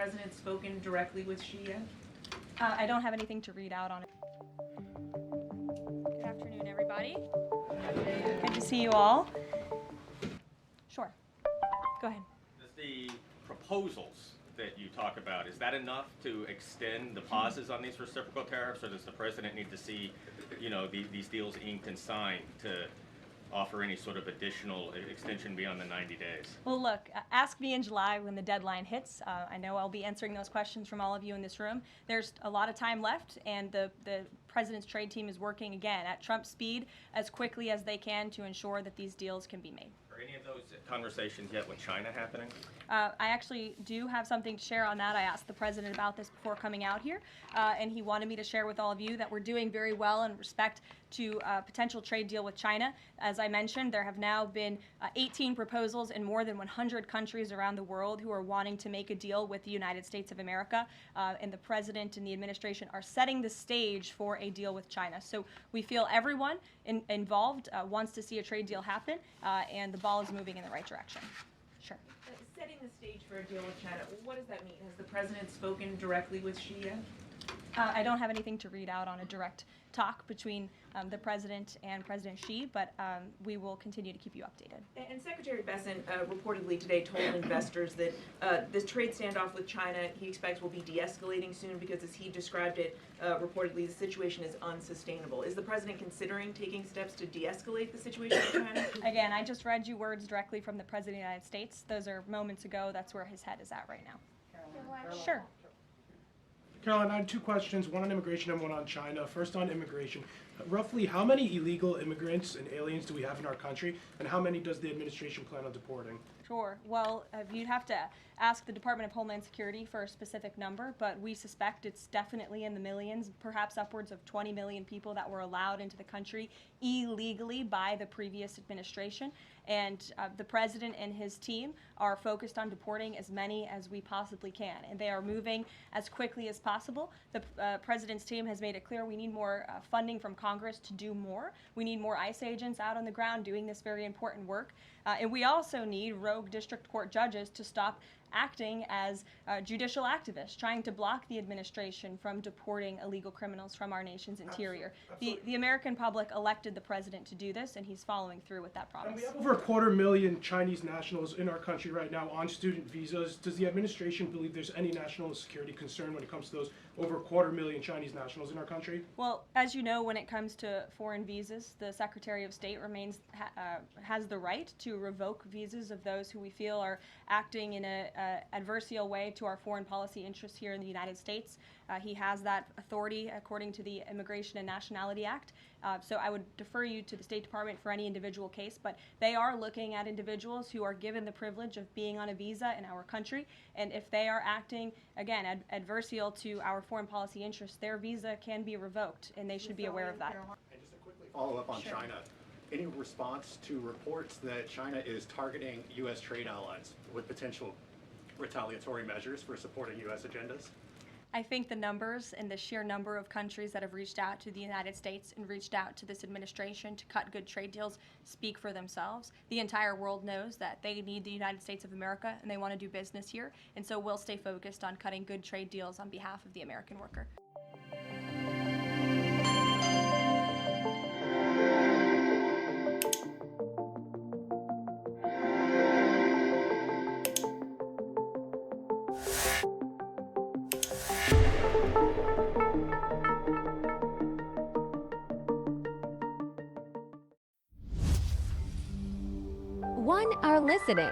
president spoken directly with Xi yet? I don't have anything to read out on it. Good afternoon, everybody. Good to see you all. Sure. Go ahead. Does the proposals that you talk about, is that enough to extend the pauses on these reciprocal tariffs, or does the president need to see, these deals inked and signed to offer any sort of additional extension beyond the 90 days? Well, look, ask me in July when the deadline hits. I know I'll be answering those questions from all of you in this room. There's a lot of time left, and the president's trade team is working, again, at Trump speed as quickly as they can to ensure that these deals can be made. Are any of those conversations yet with China happening? I actually do have something to share on that. I asked the president about this before coming out here, and he wanted me to share with all of you that we're doing very well in respect to a potential trade deal with China. As I mentioned, there have now been 18 proposals in more than 100 countries around the world who are wanting to make a deal with the United States of America, and the president and the administration are setting the stage for a deal with China. So we feel everyone involved wants to see a trade deal happen, and the ball is moving in the right direction. Sure. Setting the stage for a deal with China, what does that mean? Has the president spoken directly with Xi yet? I don't have anything to read out on a direct talk between the president and President Xi, but we will continue to keep you updated. And Secretary Bessent reportedly today told investors that this trade standoff with China he expects will be de-escalating soon because, as he described it, reportedly the situation is unsustainable. Is the president considering taking steps to de-escalate the situation with China? Again, I just read you words directly from the President of the United States. Those are moments ago. That's where his head is at right now. Caroline. Sure. Caroline, I had two questions, one on immigration and one on China. First on immigration. Roughly how many illegal immigrants and aliens do we have in our country, and how many does the administration plan on deporting? Sure. Well, you'd have to ask the Department of Homeland Security for a specific number, but we suspect it's definitely in the millions, perhaps upwards of 20 million people that were allowed into the country illegally by the previous administration. And the president and his team are focused on deporting as many as we possibly can, and they are moving as quickly as possible. The president's team has made it clear we need more funding from Congress to do more. We need more ICE agents out on the ground doing this very important work. And we also need rogue district court judges to stop acting as judicial activists, trying to block the administration from deporting illegal criminals from our nation's interior. Absolutely. The American public elected the president to do this, and he's following through with that promise. And we have over 250,000 Chinese nationals in our country right now on student visas. Does the administration believe there's any national security concern when it comes to those over 250,000 Chinese nationals in our country? Well, as you know, when it comes to foreign visas, the Secretary of State has the right to revoke visas of those who we feel are acting in a adversarial way to our foreign policy interests here in the United States. He has that authority according to the Immigration and Nationality Act. So I would defer you to the State Department for any individual case, but they are looking at individuals who are given the privilege of being on a visa in our country, and if they are acting, again, adversarial to our foreign policy interests, their visa can be revoked, and they should be aware of that. And just a quickly follow up on China. Any response to reports that China is targeting U.S. trade allies with potential retaliatory measures for supporting U.S. agendas? I think the numbers and the sheer number of countries that have reached out to the United States and reached out to this administration to cut good trade deals speak for themselves. The entire world knows that they need the United States of America and they want to do business here, and so we'll stay focused on cutting good trade deals on behalf of the American worker. One are listening,